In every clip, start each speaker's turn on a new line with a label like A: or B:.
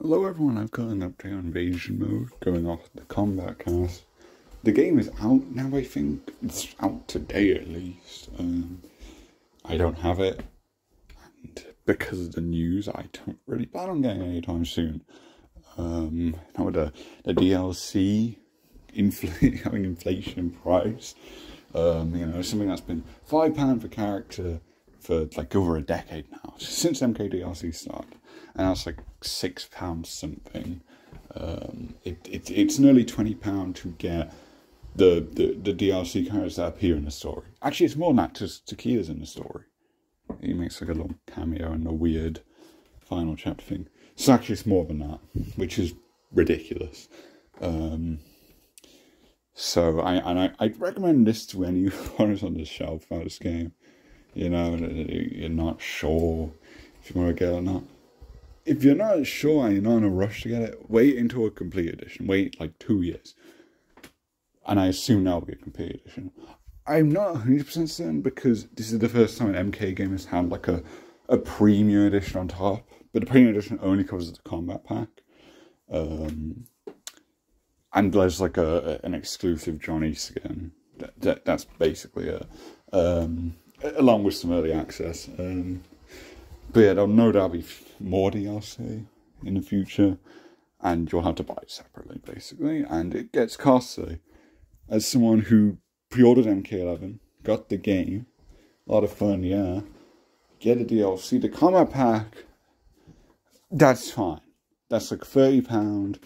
A: Hello everyone, I've got an update on Invasion Mode going off the combat cast. The game is out now, I think. It's out today at least. I don't have it. And because of the news, I don't really plan on getting it anytime soon. Now with the DLC having inflation in price, you know, something that's been £5 per character for like over a decade now, since MK DLC started, and that's like £6 something. It's nearly £20 to get the DLC characters that appear in the story. Actually, it's more than that, just Takiya's in the story. He makes like a little cameo in the weird final chapter thing. So actually it's more than that, which is ridiculous. So I'd recommend this to anyone who's on the shelf about this game. You know, you're not sure if you want to get it or not. If you're not sure and you're not in a rush to get it, wait until a complete edition. Wait like 2 years. And I assume that'll be a complete edition. I'm not 100% certain because this is the first time an MK game has had like a premium edition on top. But the premium edition only covers the combat pack. And there's like an exclusive Johnny skin. That's basically it. Along with some early access. But yeah, there'll no doubt be more DLC in the future. And you'll have to buy it separately, basically. And it gets costly. As someone who pre-ordered MK11, got the game, a lot of fun, yeah. Get a DLC, the combat pack, that's fine. That's like £30.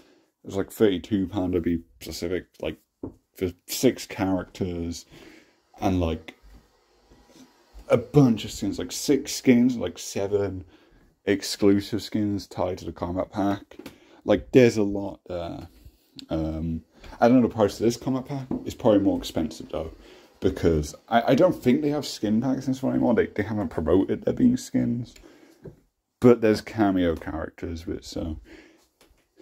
A: It's like £32 to be specific, like for 6 characters and like a bunch of skins, like 6 skins, like 7 exclusive skins tied to the combat pack. Like there's a lot there. I don't know the price of this combat pack. It's probably more expensive though, because I don't think they have skin packs in this one anymore. They haven't promoted there being skins, but there's cameo characters with, so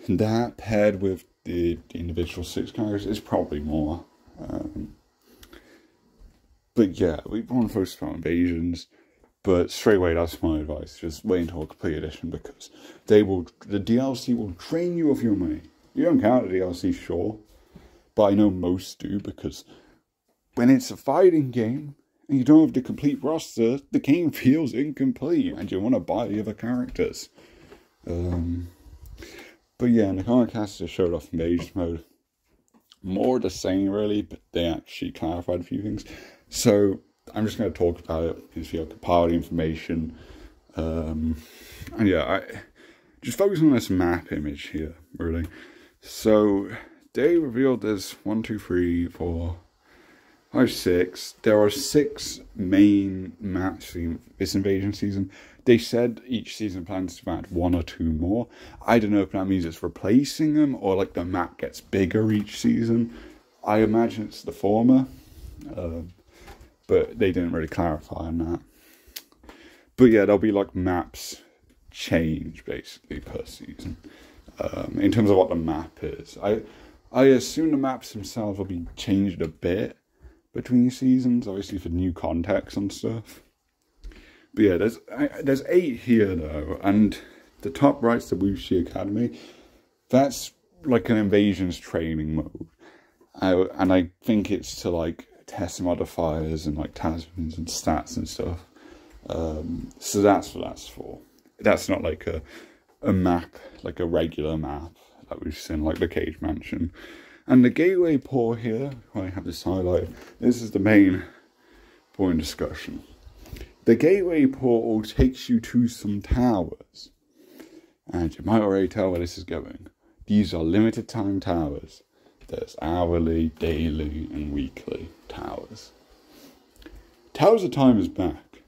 A: that paired with the individual 6 characters is probably more. But yeah, we want to focus on invasions. But straight away, that's my advice. Just wait until a complete edition, because the DLC will drain you of your money. You don't count the DLC, sure, but I know most do, because when it's a fighting game and you don't have the complete roster, the game feels incomplete and you want to buy the other characters. But yeah, in the combat cast just showed off Invasion Mode. More the same, really, but they actually clarified a few things. So I'm just going to talk about it because you compile the information. And yeah, I just focus on this map image here, really. So they revealed there's 1, 2, 3, 4, 5, 6. There are 6 main maps in this invasion season. They said each season plans to add 1 or 2 more. I don't know if that means it's replacing them or like the map gets bigger each season. I imagine it's the former. But they didn't really clarify on that. But yeah, there'll be like maps change basically per season. In terms of what the map is. I assume the maps themselves will be changed a bit between seasons, obviously for new context and stuff. But yeah, there's 8 here though, and the top right's the Wuxi Academy. That's like an invasions training mode. And I think it's to like test modifiers and like talismans and stats and stuff. So that's what that's for. That's not like a map, like a regular map that we've seen, like the Cage Mansion. And the gateway port here, I have this highlighted. This is the main point of discussion. The gateway portal takes you to some towers. And you might already tell where this is going. These are limited time towers. There's hourly, daily, and weekly towers. Towers of Time is back.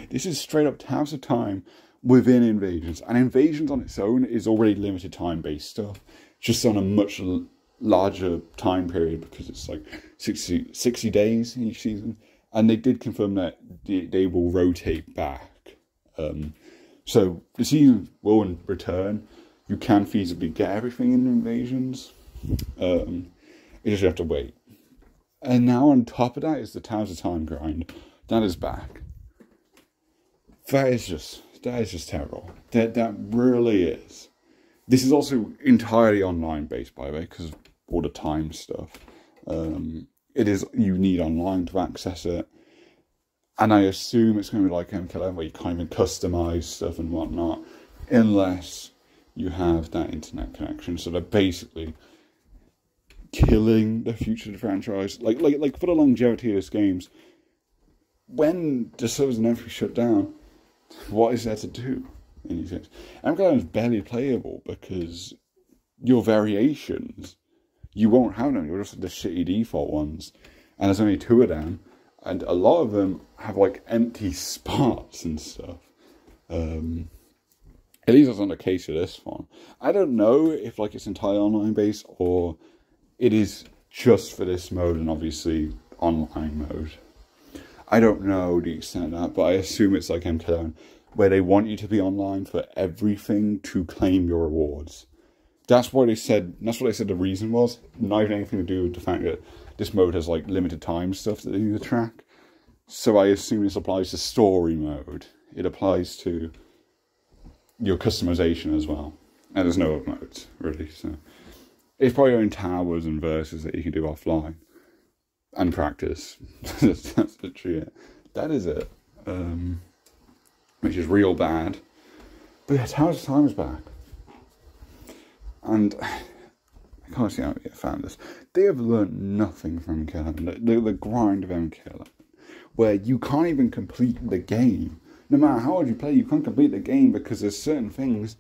A: This is straight up Towers of Time within Invasions. And Invasions on its own is already limited time based stuff. Just on a much larger time period, because it's like 60 days each season. And they did confirm that they will rotate back. So the season will return. You can feasibly get everything in Invasions. You just have to wait. And now on top of that is the Towers of Time grind. That is back. That is just That is just terrible. That really is. This is also entirely online based, by the way, because of all the time stuff. It is, you need online to access it. And I assume it's going to be like MK11 where you can't even customize stuff and whatnot unless you have that internet connection. So they're basically killing the future of the franchise. Like for the longevity of this games, when the servers and everything shut down, what is there to do? MK11 is barely playable because your variations, you won't have them. You'll just have the shitty default ones. And there's only 2 of them. And a lot of them have like empty spots and stuff. At least that's not the case with this one. I don't know if like it's entirely online based or it is just for this mode and obviously online mode. I don't know the extent of that, but I assume it's like MK11 where they want you to be online for everything to claim your rewards. That's what they said. That's what they said the reason was. Not even anything to do with the fact that this mode has like limited time stuff that they need to track. So I assume this applies to story mode. It applies to your customization as well. And there's no other modes, really. So it's probably only towers and verses that you can do offline. And practice. That's literally it. That is it. Which is real bad. But yeah, Towers of Time is back. And I can't see how to get a fan of this. They have learned nothing from MK11. The grind of MK11. Where you can't even complete the game. No matter how hard you play, you can't complete the game because there's certain things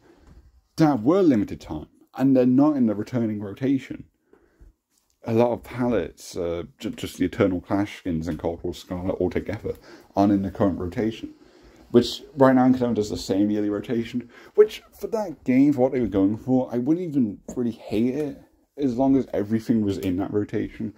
A: that were limited time. And they're not in the returning rotation. A lot of palettes, just the Eternal Clash skins and Cold War Scarlet altogether, aren't in the current rotation. Which, right now, MK11 does the same yearly rotation. Which, for that game, for what they were going for, I wouldn't even really hate it. As long as everything was in that rotation.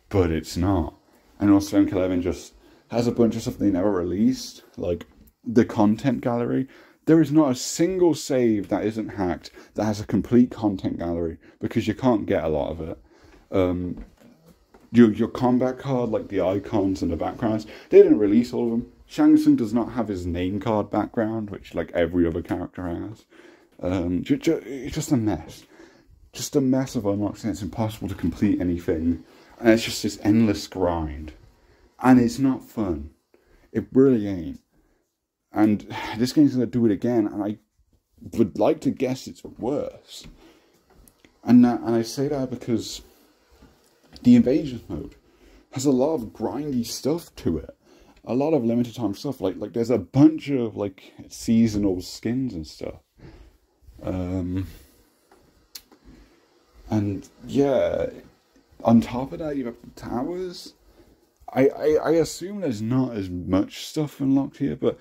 A: But it's not. And also, MK11 just has a bunch of stuff they never released. Like, the content gallery. There is not a single save that isn't hacked that has a complete content gallery. Because you can't get a lot of it. Your combat card, like the icons and the backgrounds, they didn't release all of them. Shang Tsung does not have his name card background, which like every other character has. It's just a mess. Just a mess of unlocks, and it's impossible to complete anything. And it's just this endless grind. And it's not fun. It really ain't. And this game's going to do it again, and I would like to guess it's worse. And I say that because the invasion mode has a lot of grindy stuff to it. A lot of limited time stuff. Like there's a bunch of like seasonal skins and stuff. And yeah, on top of that you have the towers. I assume there's not as much stuff unlocked here, but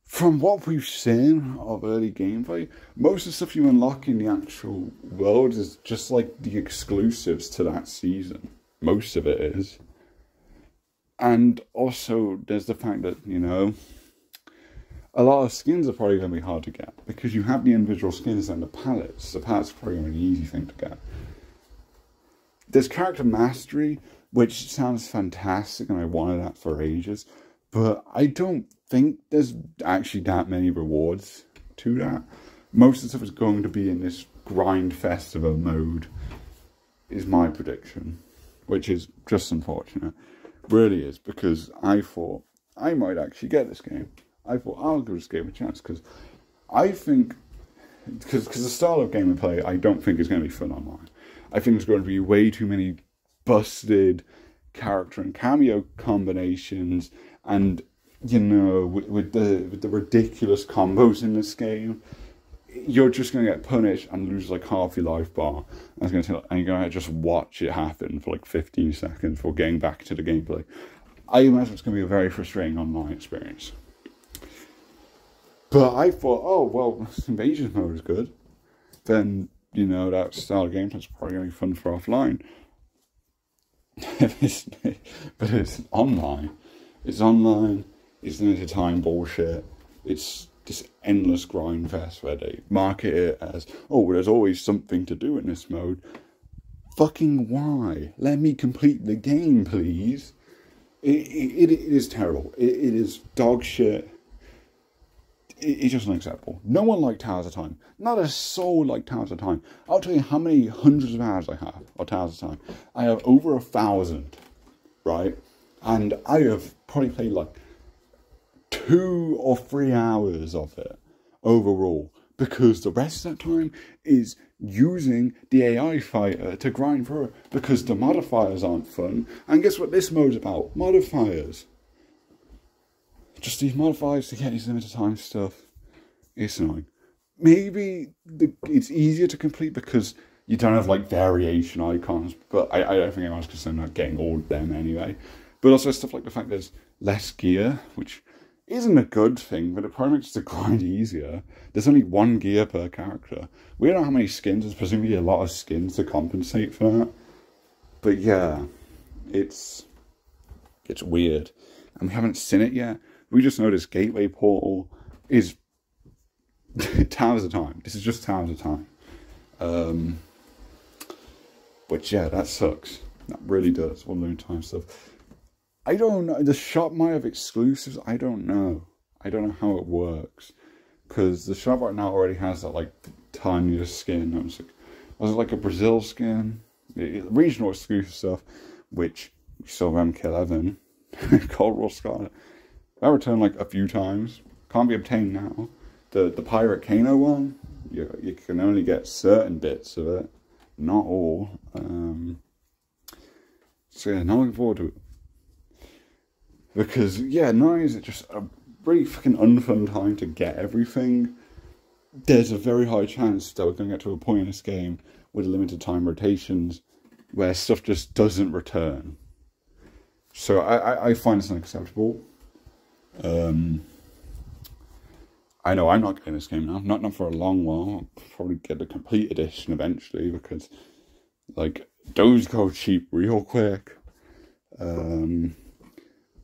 A: from what we've seen of early gameplay, most of the stuff you unlock in the actual world is just like the exclusives to that season. Most of it is. And also, there's the fact that, you know, a lot of skins are probably going to be hard to get. Because you have the individual skins and the palettes. The palettes are probably going to be an easy thing to get. There's character mastery, which sounds fantastic, and I wanted that for ages. But I don't think there's actually that many rewards to that. Most of the stuff is going to be in this grind festival mode, is my prediction. Which is just unfortunate. Really is, because I thought I might actually get this game. I thought I'll give this game a chance, because I think, because the style of gameplay I don't think is going to be fun online. I think there's going to be way too many busted character and cameo combinations, and you know, with the ridiculous combos in this game, you're just going to get punished and lose like half your life bar. And you're going to just watch it happen for like 15 seconds before getting back to the gameplay. I imagine it's going to be a very frustrating online experience. But I thought, oh, well, invasion mode is good. Then, you know, that style of gameplay is probably going to be fun for offline. But it's online. It's online. It's limited time bullshit. It's this endless grind fest where they market it as, oh, well, there's always something to do in this mode. Fucking why? Let me complete the game, please. It is terrible. It is dog shit. it's just unacceptable. No one liked Towers of Time. Not a soul liked Towers of Time. I'll tell you how many hundreds of hours I have of Towers of Time. I have over 1,000, right? And I have probably played like 2 or 3 hours of it overall, because the rest of that time is using the AI fighter to grind through it, because the modifiers aren't fun. And guess what this mode's about? Modifiers. Just these modifiers to get these limited time stuff. It's annoying. Maybe it's easier to complete because you don't have like variation icons, but I don't think anyone's concerned about getting all of them anyway. But also stuff like the fact there's less gear, which isn't a good thing, but it probably makes the grind easier. There's only 1 gear per character. We don't know how many skins. There's presumably a lot of skins to compensate for that. But yeah, it's weird. And we haven't seen it yet. We just know this gateway portal is Towers of Time. This is just Towers of Time. But yeah, that sucks. That really does. All limited time stuff. I don't know. The shop might have exclusives. I don't know. I don't know how it works. Because the shop right now already has that like tiniest skin. Was it like a Brazil skin? Regional exclusive stuff, which we saw MK12, Cold War Scarlet. That returned like a few times. Can't be obtained now. The Pirate Kano one, you can only get certain bits of it, not all. So yeah, not looking forward to it. Because yeah, not only is it just a really fucking unfun time to get everything, there's a very high chance that we're going to get to a point in this game with limited time rotations where stuff just doesn't return. So I find this unacceptable. I know I'm not getting this game now. Not for a long while. I'll probably get the complete edition eventually, because like those go cheap real quick.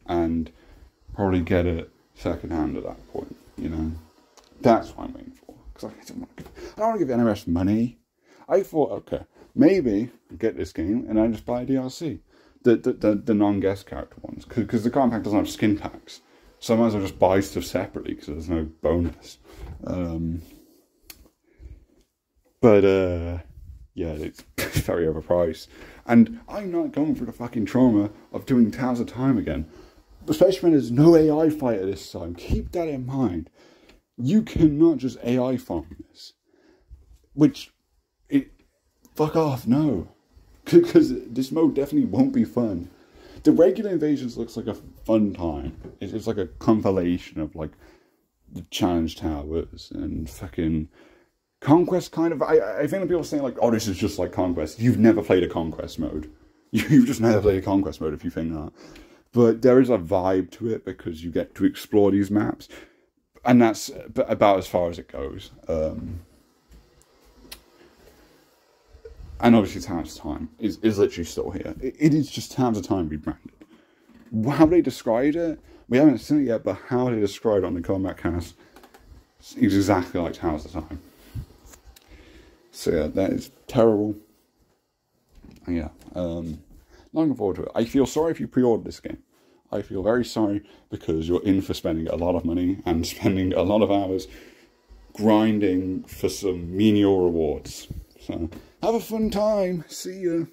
A: And probably get it second hand at that point, you know. That's what I'm waiting for. Because I don't want to give NRS money. I thought, okay, maybe I'll get this game and I just buy a DLC. The non-guest character ones. Because the current pack doesn't have skin packs. So I might as well just buy stuff separately because there's no bonus. Yeah, it's very overpriced. And I'm not going for the fucking trauma of doing Towers of Time again. Especially when there's no AI fighter this time. Keep that in mind. You cannot just AI farm this. Fuck off, no. Because this mode definitely won't be fun. The regular invasions looks like a fun time. It's like a compilation of like the challenge towers and fucking Conquest kind of. I think people saying like, oh, this is just like Conquest. You've never played a Conquest mode. You've just never played a Conquest mode if you think that. But there is a vibe to it because you get to explore these maps. And that's about as far as it goes. And obviously Towers of Time is literally still here. It is just Towers of Time rebranded. How they described it, we haven't seen it yet, but how they described it on the Combat Cast is exactly like Towers of Time. So yeah, that is terrible. And yeah, looking forward to it. I feel sorry if you pre-ordered this game. I feel very sorry because you're in for spending a lot of money and spending a lot of hours grinding for some menial rewards. So, have a fun time. See ya.